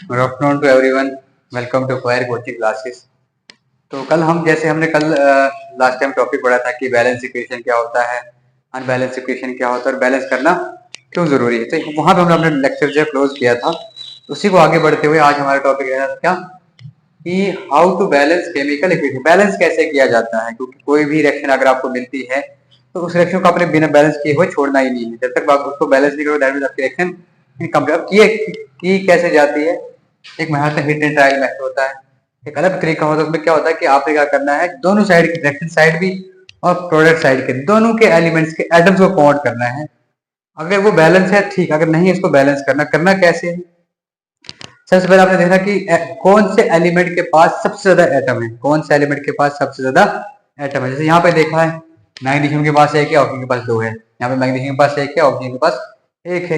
Good afternoon to everyone. Welcome to fire coaching classes. तो कल हमने कल लास्ट टाइम टॉपिक पढ़ा था कि बैलेंस इक्वेशन क्या होता है, अनबैलेंस इक्वेशन क्या होता है और बैलेंस करना क्यों जरूरी है। तो वहां पे हमने अपना लेक्चर जो क्लोज किया था। उसी को आगे बढ़ते हुए आज हमारा टॉपिक रहना था क्या कि how to balance chemical equation. Balance कैसे किया जाता है, क्योंकि कोई भी रिएक्शन अगर आपको मिलती है तो उस रिएक्शन को आपने बिना बैलेंस किए हुए छोड़ना ही नहीं है। जब तक आप उसको बैलेंस नहीं करोगे दैट मींस आपकी रिएक्शन इनकम्प्लीट। की कैसे जाती है, एक method hit and trial method होता है, एक अलग तरीका होता है। उसमें क्या होता है कि आपने क्या करना है, दोनों साइड की रिएक्शन साइड भी और प्रोडक्ट साइड के दोनों के एलिमेंट्स के एटम्स को काउंट करना है। अगर वो बैलेंस है ठीक, अगर नहीं है इसको बैलेंस करना कैसे है। सबसे पहले आपने देखा कि कौन से एलिमेंट के पास सबसे ज्यादा एटम है, कौन से एलिमेंट के पास सबसे ज्यादा एटम है। जैसे यहाँ पे देखा है मैग्नीशियम के पास एक है, ऑक्सीजन के पास दो है। यहाँ पे मैग्नीशियम के पास एक है, ऑक्सीजन के पास एक है।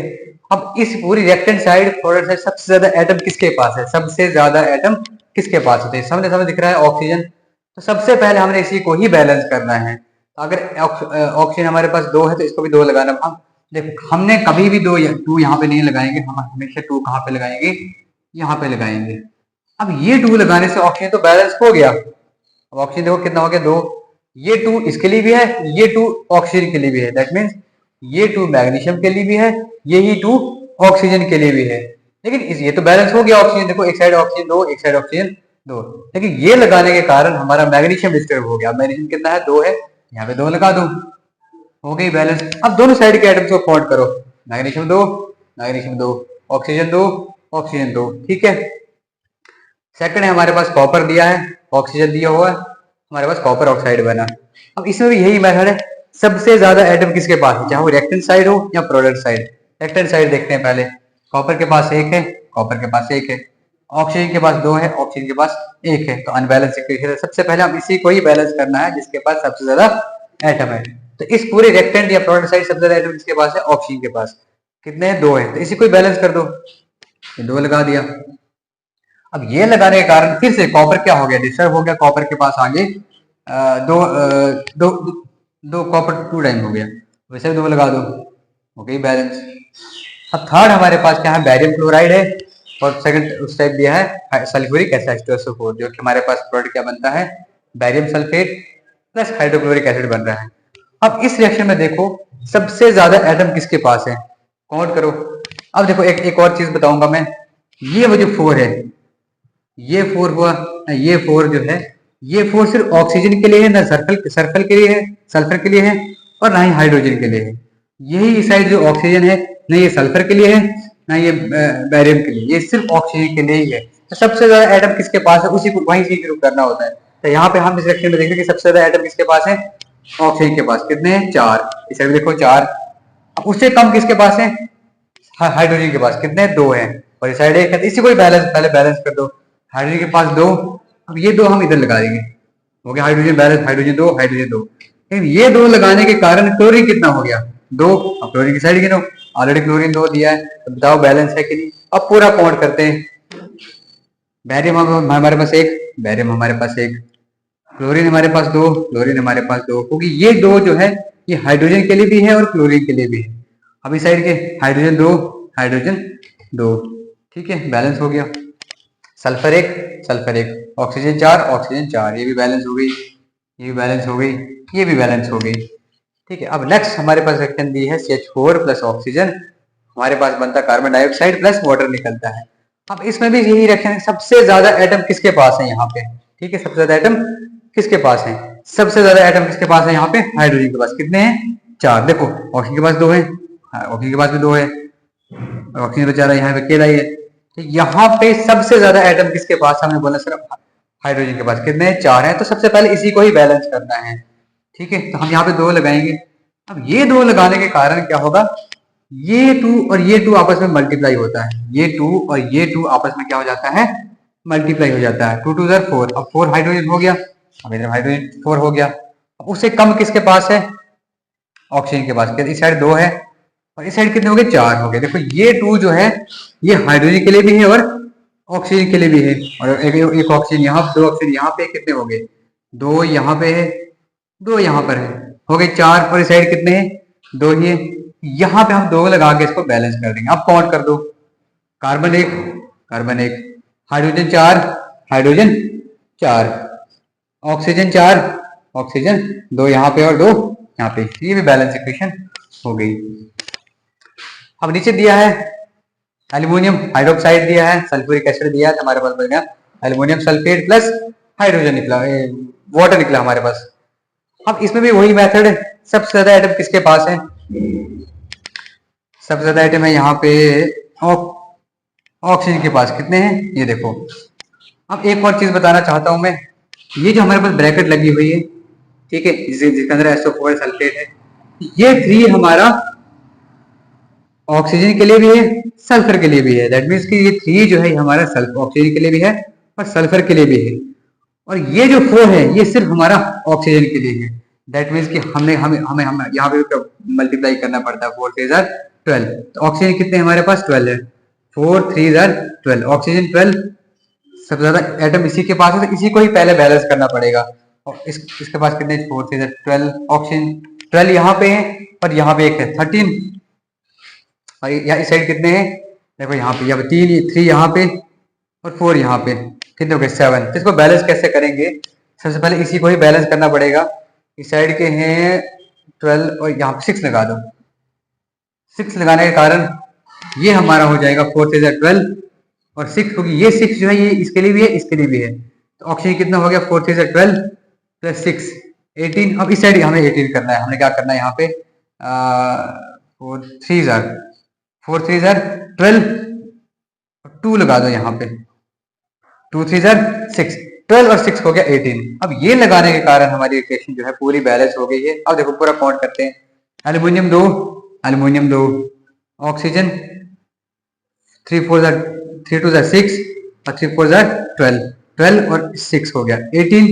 अब इस पूरी रिएक्टेंट साइड प्रोडक्ट साइड सबसे ज्यादा एटम किसके पास है, सबसे ज्यादा एटम किसके पास होते हैं। सामने दिख रहा है ऑक्सीजन। तो सबसे पहले हमने इसी को ही बैलेंस करना है। तो अगर ऑक्सीजन हमारे पास दो है तो इसको भी दो लगाना। हम देखो हमने कभी भी टू यहाँ पे नहीं लगाएंगे, हम हमेशा टू कहाँ पे लगाएंगे, यहाँ पे लगाएंगे। अब ये टू लगाने से ऑक्सीजन तो बैलेंस हो गया। अब ऑक्सीजन देखो कितना हो गया, दो। ये टू इसके लिए भी है, ये टू ऑक्सीजन के लिए भी है। दैट मीन्स ये टू मैग्नीशियम के लिए भी है, यही टू ऑक्सीजन के लिए भी है। लेकिन ये तो बैलेंस हो गया ऑक्सीजन, देखो एक साइड ऑक्सीजन दो, एक साइड ऑक्सीजन दो। लेकिन ये लगाने के कारण हमारा मैग्नीशियम डिस्टर्ब हो गया। मैग्नीशियम कितना है, दो है, यहाँ पे दो लगा दो, हो गई बैलेंस। अब दोनों साइड के एटम्स को काउंट करो, मैग्नीशियम दो, मैग्नीशियम दो, ऑक्सीजन दो, ऑक्सीजन दो, ठीक है। सेकंड है हमारे पास कॉपर दिया है, ऑक्सीजन दिया हुआ है, हमारे पास कॉपर ऑक्साइड बना। अब इसमें भी यही मेथड है, सबसे ज्यादा एटम किसके पास है, चाहे वो रिएक्टेंट साइड हो या प्रोडक्ट साइड। रिएक्टेंट साइड देखते हैं पहले। कॉपर के पास एक है, कॉपर के पास एक है, ऑक्सीजन के पास दो है, ऑक्सीजन के पास एक है। तो अनबैलेंस इक्वेशन है। सबसे पहले हम इसी को ही बैलेंस करना है जिसके पास सबसे ज्यादा एटम है। तो इस पूरे रिएक्टेंट या प्रोडक्ट साइड सबसे ज्यादा एटम किसके पास है, ऑक्सीजन के पास। कितने हैं, दो है। तो इसी को ही बैलेंस कर दो, दो लगा दिया। अब ये लगाने के कारण फिर से कॉपर क्या हो गया, डिस्टर्ब हो गया। कॉपर के पास आगे दो दो दो कॉपर टू टाइम हो गया, वैसे दो लगा दो, हो गई बैलेंस। अब थर्ड हमारे पास क्या है, बैरियम क्लोराइड है। और सेकंड उस टाइप दिया है सल्फ्यूरिक एसिड H2SO4, जो कि हमारे पास प्रोडक्ट क्या बनता है, barium sulphate plus hydrochloric acid बन रहा है। अब इस रिएक्शन में देखो सबसे ज्यादा एटम किसके पास है, काउंट करो। अब देखो एक और चीज बताऊंगा मैं, ये वो जो फोर है, ये फोर हुआ, ये फोर जो है, ये फोर सिर्फ ऑक्सीजन के लिए है, ना सल्फर के लिए है, सल्फर के लिए है, और ना ही हाइड्रोजन के लिए है। यही साइड जो ऑक्सीजन है, ना ये सल्फर के लिए है, ना ये बैरियम के लिए, ये सिर्फ ऑक्सीजन के लिए ही है। तो सबसे ज्यादा एटम किसके पास है, उसी को वहीं से शुरू करना होता है। तो यहाँ पे हम इस रिएक्शन में देखें कि सबसे ज्यादा एटम किसके पास है, ऑक्सीजन के पास। कितने हैं, चार। इस साइड देखो चार। उससे कम किसके पास है, हाइड्रोजन के पास। कितने, दो है, और इस साइड एक है। इसी को ही पहले बैलेंस कर दो। हाइड्रोजन के पास दो, अब ये दो हम इधर लगा देंगे, हो गया हाइड्रोजन बैलेंस, हाइड्रोजन दो, हाइड्रोजन दो। लेकिन ये दो लगाने के कारण क्लोरीन कितना हो गया, दो। अब क्लोरीन की साइड गिनो, ऑलरेडी क्लोरीन दो दिया है, तो बताओ बैलेंस है कि नहीं। अब पूरा काउंट करते हैं। बैरियम हमारे पास एक, बैरियम हमारे पास एक, क्लोरीन हमारे पास दो, क्लोरीन हमारे पास दो, क्योंकि ये दो जो है ये हाइड्रोजन के लिए भी है और क्लोरीन के लिए भी है। अब इस साइड के हाइड्रोजन दो, हाइड्रोजन दो, ठीक है, बैलेंस हो गया। सल्फर एक, सल्फर एक, ऑक्सीजन चार, ऑक्सीजन चार, ये भी बैलेंस हो गई, ये भी बैलेंस हो गई, ये भी बैलेंस हो गई, ठीक है। अब नेक्स्ट हमारे पास रिएक्शन दी है CH4 प्लस ऑक्सीजन, हमारे पास बनता कार्बन डाइऑक्साइड प्लस वाटर निकलता है। अब इसमें भी यही रिएक्शन है, सबसे ज्यादा एटम किसके पास है यहाँ पे, ठीक है, सबसे ज्यादा एटम किसके पास है, सबसे ज्यादा एटम किसके पास है यहाँ पे, हाइड्रोजन के पास। कितने हैं, चार। देखो ऑक्सीजन के पास दो है, ऑक्सीजन के पास भी दो है, ऑक्सीजन बेचारा यहाँ पे अकेला ही है। तो यहाँ पे सबसे ज्यादा एटम किसके पास, हमने बोला सिर्फ हाइड्रोजन के पास। कितने हैं, चार है। तो सबसे पहले इसी को ही बैलेंस करना है, ठीक है। तो हम यहाँ पे दो लगाएंगे। अब ये दो लगाने के कारण क्या होगा, ये टू और ये टू आपस में मल्टीप्लाई होता है, ये टू और ये टू आपस में क्या हो जाता है, मल्टीप्लाई हो जाता है। टू टू जर फोर, अब फोर हाइड्रोजन हो गया, अब इधर हाइड्रोजन फोर हो गया। उससे कम किसके पास है, ऑक्सीजन के पास। इस साइड दो है और इस साइड कितने हो गए, चार हो गए। देखो ये टू जो है ये हाइड्रोजन के लिए भी है और ऑक्सीजन के लिए भी है, और एक ऑक्सीजन यहाँ, दो ऑक्सीजन यहाँ पे, कितने हो गए, दो यहाँ पे है, दो यहाँ पर है, हो गए चार। और इस साइड कितने हैं, दो ही है। यहाँ पे हम दो लगा के इसको बैलेंस कर देंगे। अब काउंट कर दो, कार्बन एक, carbon 1, hydrogen 4, hydrogen 4, oxygen 4, oxygen 2 यहाँ पे और 2 यहाँ पे, ये भी बैलेंस इक्वेशन हो गई। अब नीचे दिया है एल्यूमिनियम हाइड्रोक्साइड दिया है, सल्फ्यूरिक एसिड दिया है, तो हमारे पास बन गया एल्यूमिनियम सल्फेट प्लस हाइड्रोजन निकला, वाटर निकला हमारे पास। अब इसमें भी वही मेथड है, सबसे ज्यादा आइटम किसके पास है? सबसे ज्यादा आइटम है यहाँ पे ऑक्सीजन के पास। कितने हैं ये देखो। अब एक और चीज बताना चाहता हूं मैं, ये जो हमारे पास ब्रैकेट लगी हुई है, ठीक है, जिसके अंदर SO4 सल्फेट है, ये 3 हमारा ऑक्सीजन के लिए भी है, सल्फर के लिए भी है। दैट मीन्स कि ये 3 जो है हमारा ऑक्सीजन के लिए भी है और सल्फर के लिए भी है, और ये जो 4 है ये सिर्फ हमारा ऑक्सीजन के लिए है। दैट मीन्स कि हमें हमें हमें हम यहाँ पे मल्टीप्लाई करना पड़ता है। 4 3 12, तो ऑक्सीजन कितने हमारे पास? 12 है। 4 3 12, ऑक्सीजन 12, सबसे ज्यादा एटम इसी के पास है, तो इसी को ही पहले बैलेंस करना पड़ेगा। और इसके पास कितने? 4 3 12, ऑक्सीजन 12 यहाँ पे है और यहाँ पे एक है 13, और यहाँ इस साइड कितने हैं देखो, यहाँ पे 3 यहाँ पे और 4 यहाँ पे, कितने हो गए? 7। तो इसको बैलेंस कैसे करेंगे? सबसे पहले इसी को ही बैलेंस करना पड़ेगा। इस साइड के हैं 12 और यहाँ पे 6 लगा दो। 6 लगाने के कारण ये हमारा हो जाएगा 4 3 12 और 6, क्योंकि ये 6 जो है ये इसके लिए भी है, इसके लिए भी है। तो ऑक्सीजन कितना हो गया? 4 3 12 प्लस 6 18। अब इस साइड हमें 18 करना है। हमने क्या करना है यहाँ पे? 4 3 12, 2 लगा दो यहाँ पे, 2 3 6, 12 और 6 हो गया 18। अब ये लगाने के कारण हमारी इक्वेशन जो है पूरी बैलेंस हो गई है। अब देखो पूरा काउंट करते हैं। एल्यूमिनियम 2, ऑक्सीजन 3 4 3 2 6 और 3 4 12, 12 और 6 हो गया 18।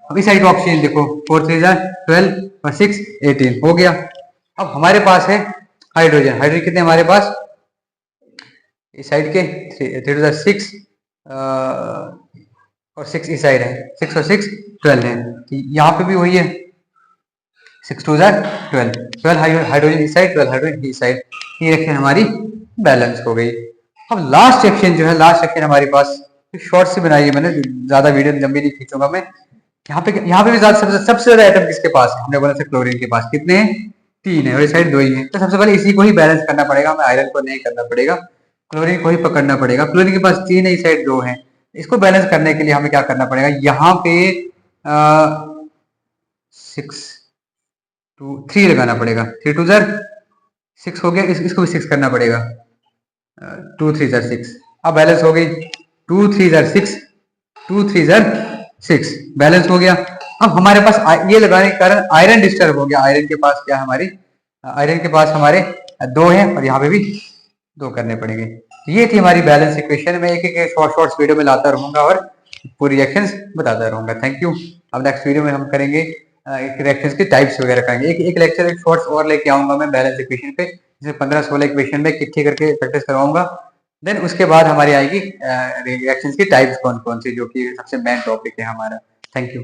अब इस साइड ऑक्सीजन देखो, 4 3 12 और 6 18 हो गया। अब हमारे पास है हाइड्रोजन। हाइड्रोजन कितने हमारे पास? इस साइड के 3 2 6 और 6 इस साइड है, 6 और 6 12 है। यहाँ पे भी वही है, 6 2 12, 12 हाइड्रोजन इस साइड, 12 हाइड्रोजन इस साइड। ये रिएक्शन हमारी बैलेंस हो गई। अब लास्ट सेक्शन जो है, लास्ट सेक्शन हमारे पास शॉर्ट से बनाई है मैंने, ज्यादा वीडियो लंबी नहीं खींचूंगा मैं। यहाँ पे भी सबसे ज्यादा आइटम किसके पास है? हमने बोला था क्लोरीन के पास। कितने हैं? 3 है और इस साइड 2 ही है। तो सबसे पहले इसी को ही बैलेंस करना पड़ेगा, हमें आयरन को नहीं करना पड़ेगा, क्लोरीन को ही पकड़ना पड़ेगा। क्लोरीन के पास 3 है, इस साइड 2 है। इसको बैलेंस करने के लिए हमें क्या करना पड़ेगा? यहाँ पे 6 2 3 लगाना पड़ेगा। 3 2 6 हो गया, इसको भी 6 करना पड़ेगा। 2 3 6, अब बैलेंस हो गई। 2 3 6, 2 3 6, बैलेंस हो गया। अब हमारे पास ये लगाने के कारण आयरन डिस्टर्ब हो गया। आयरन के पास क्या है हमारी? आयरन के पास हमारे 2 है और यहाँ पे भी 2 करने पड़ेंगे। ये थी हमारी बैलेंस इक्वेशन। में एक एक शॉर्ट्स वीडियो में लाता रहूंगा और पूरी रिएक्शंस बताता रहूंगा। Thank you. अब नेक्स्ट वीडियो में हम करेंगे रिएक्शंस के टाइप्स वगैरह करेंगे। एक लेक्चर, एक शॉर्ट्स और लेके आऊंगा मैं बैलेंस इक्वेशन पे, जिसमें 15-16 इक्वेशन में इकट्ठी करके प्रैक्टिस करवाऊंगा। देन उसके बाद हमारी आएगी रिएक्शंस की टाइप्स कौन कौन सी, जो कि सबसे मेन टॉपिक है हमारा। Thank you.